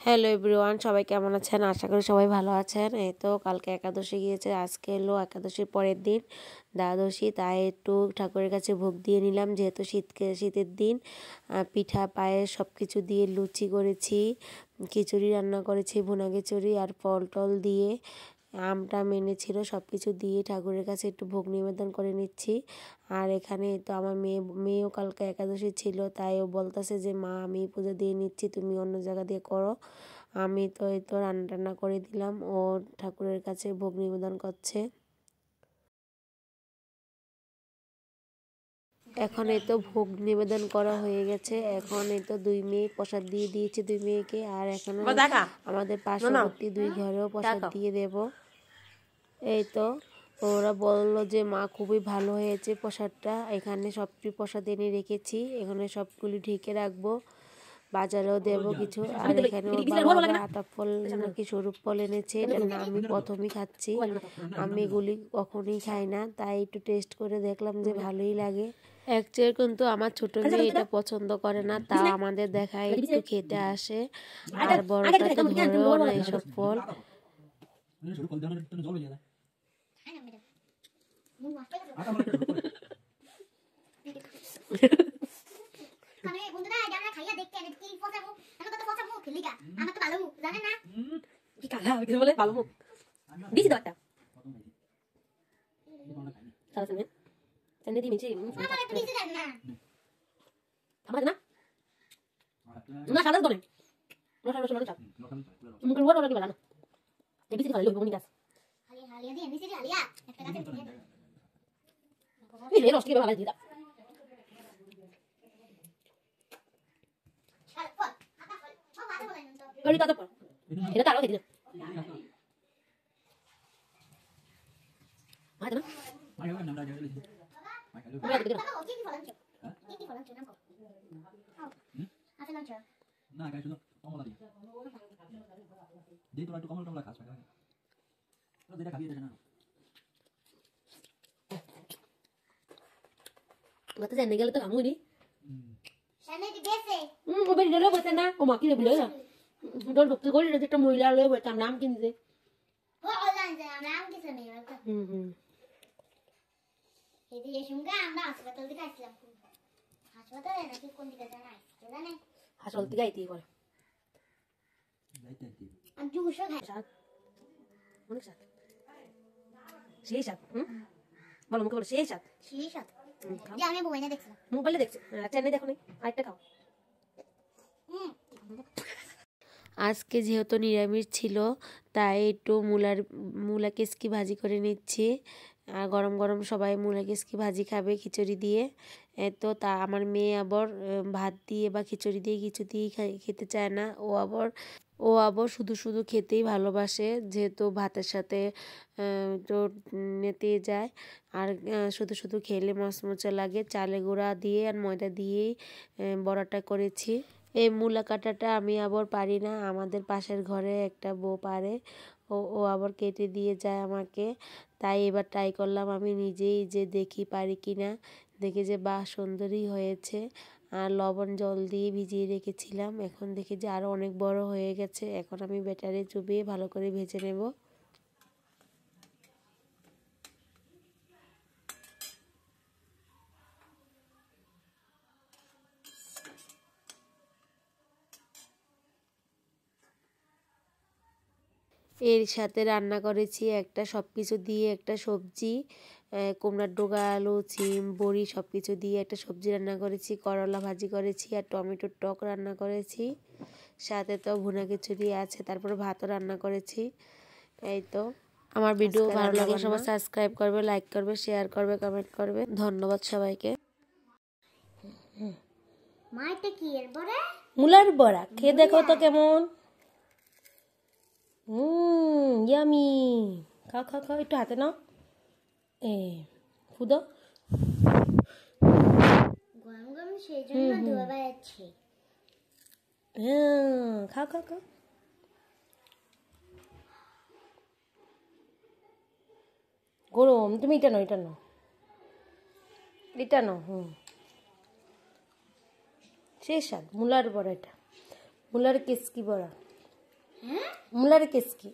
Hello everyone, সবাই কেমন আছেন? আশা করি সবাই ভালো আছেন। এই তো কালকে একাদশী গিয়েছে, আজকে এলো একাদশীর পরের দিন দ্বাদশী। তাই একটু ঠাকুরের কাছে ভোগ দিয়ে নিলাম, যেহেতু শীতের দিন। পিঠা পায়েস সব কিছু দিয়ে লুচি করেছি, খিচুড়ি রান্না করেছি, ভুনা খিচুড়ি আর ফল টল দিয়ে, আমটা এনেছিল, সব কিছু দিয়ে ঠাকুরের কাছে একটু ভোগ নিবেদন করে নিচ্ছি। আর এখানে তো আমার মেয়েও কালকে একাদশী ছিল, তাই ও বলতেছে যে মা আমি পুজো দিয়ে নিচ্ছি, তুমি অন্য জায়গা দিয়ে করো। আমি তো এই তো রান্না টান্না করে দিলাম, ও ঠাকুরের কাছে ভোগ নিবেদন করছে। এখন এই তো ভোগ নিবেদন করা হয়ে গেছে। এখন এই তো দুই মেয়ে প্রসাদ দিয়ে দিয়েছে, দুই মেয়েকে। আর এখন আমাদের পার্শ্ববর্তী দুই ঘরেও প্রসাদ দিয়ে দেব। এই তো ওরা বললো যে মা খুবই ভালো হয়েছে প্রসাদটা, এখানে সবটি প্রসাদ এনে রেখেছি, এখানে সবগুলি ঢেকে রাখবো, বাজারেও দেবো কিছু। আর এখানে ওর বাবা আতা ফল নাকি স্বরূপ ফল এনেছে, এটা না আমি প্রথমই খাচ্ছি, আমি এগুলি কখনই খাই না, তাই একটু টেস্ট করে দেখলাম যে ভালোই লাগে। অ্যাকচুয়ালি কিন্তু আমার ছোট মেয়ে এটা পছন্দ করে না, তা আমাদের দেখায় একটু খেতে আসে। আর বড়টা তো ধরেও না এইসব ফল। গেলে তো আমুনি না ও মা কিনে বলে তোর ভক্তি করি একটা মহিলা লয়ে বলতাম নাম কিনছে হাসপাতাল থেকে আইতেই করে অনেক সাথ সেই সাথ বলো মুখে বলো সেই সাথ আমি মোবাইলে দেখছি চ্যানেল দেখো নি আরেকটা খাও। আজকে যেহেতু নিরামিষ ছিল, তাই একটু মূলা কেসকি ভাজি করে নিচ্ছি। আর গরম গরম সবাই মূলা কেসকি ভাজি খাবে খিচুড়ি দিয়ে। তো তা আমার মেয়ে আবার ভাত দিয়ে বা খিচুড়ি দিয়ে কিছু দিয়ে খেতে চায় না, ও আবার শুধু শুধু খেতেই ভালোবাসে, যেহেতু ভাতের সাথে তো নেতে যায়। আর শুধু শুধু খেলে মচমচে লাগে। চালের গুঁড়া দিয়ে আর ময়দা দিয়েই বড়াটা করেছি। এই মূলা কাটাটা আমি আবার পারি না, আমাদের পাশের ঘরে একটা বউ পারে, ও আবার কেটে দিয়ে যায় আমাকে। তাই এবার ট্রাই করলাম আমি নিজেই, যে দেখি পারি কি না। দেখি যে বাহ সুন্দরই হয়েছে। আর লবণ জল দিয়ে ভিজিয়ে রেখেছিলাম, এখন দেখি যে আরও অনেক বড় হয়ে গেছে। এখন আমি ব্যাটারে চুবিয়ে ভালো করে ভেজে নেব। এর সাথে রান্না করেছি একটা সব কিছু দিয়ে একটা সবজি, কুমড়ার ডোগা, আলু, সিম, বড়ি সব কিছু দিয়ে একটা সবজি রান্না করেছি, করলা ভাজি করেছি আর টমেটোর টক রান্না করেছি, সাথে তো ভুনা খিচুড়ি আছে, তারপরে ভাতও রান্না করেছি। এই তো আমার ভিডিও ভালো লাগলে সবাই সাবস্ক্রাইব করবে, লাইক করবে, শেয়ার করবে, কমেন্ট করবে। ধন্যবাদ সবাইকে। মা এটা কি এর বড়া? মূলার বড়া খেয়ে দেখো তো কেমন। ইয়ামি। খাও খাও খাও, একটু হাতে নাও, ফুদো গরম গরম, সেই জন্য ধোয়া বেড়াচ্ছে। খাও খাও খাও। গরম, তুমি এটা নাও, এটা নাও, এটা নাও। সেই স্বাদ মূলার বড়া, এটা মূলার কেসকি বড়া। মূলার কেসকি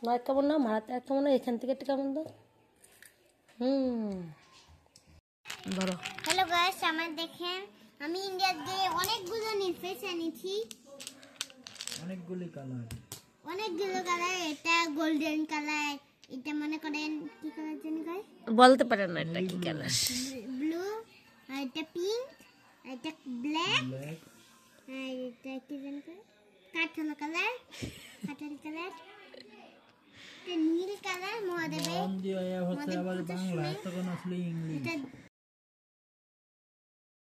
মার কেমন না মারাতে আর কেমন না এখান থেকে একটা কেমন দাও বলো। হ্যালো গাইস, আমার দেখেন আমি ইন্ডিয়া গিয়ে অনেকগুলো নিফেস এনেছি, অনেকগুলো কালার। এটা গোল্ডেন কালার, এটা মনে করেন কি কালার জানি গাইস বলতে পারেন না এটা কি কালার। ব্লু, আর এটা পিঙ্ক, আর এটা ব্ল্যাক, আর এটা কি জানি গাইস কাঠল কালার, এটা নীল কালার মহাদেবের, আবার বাংলা তখন আসলে ইংলিশ।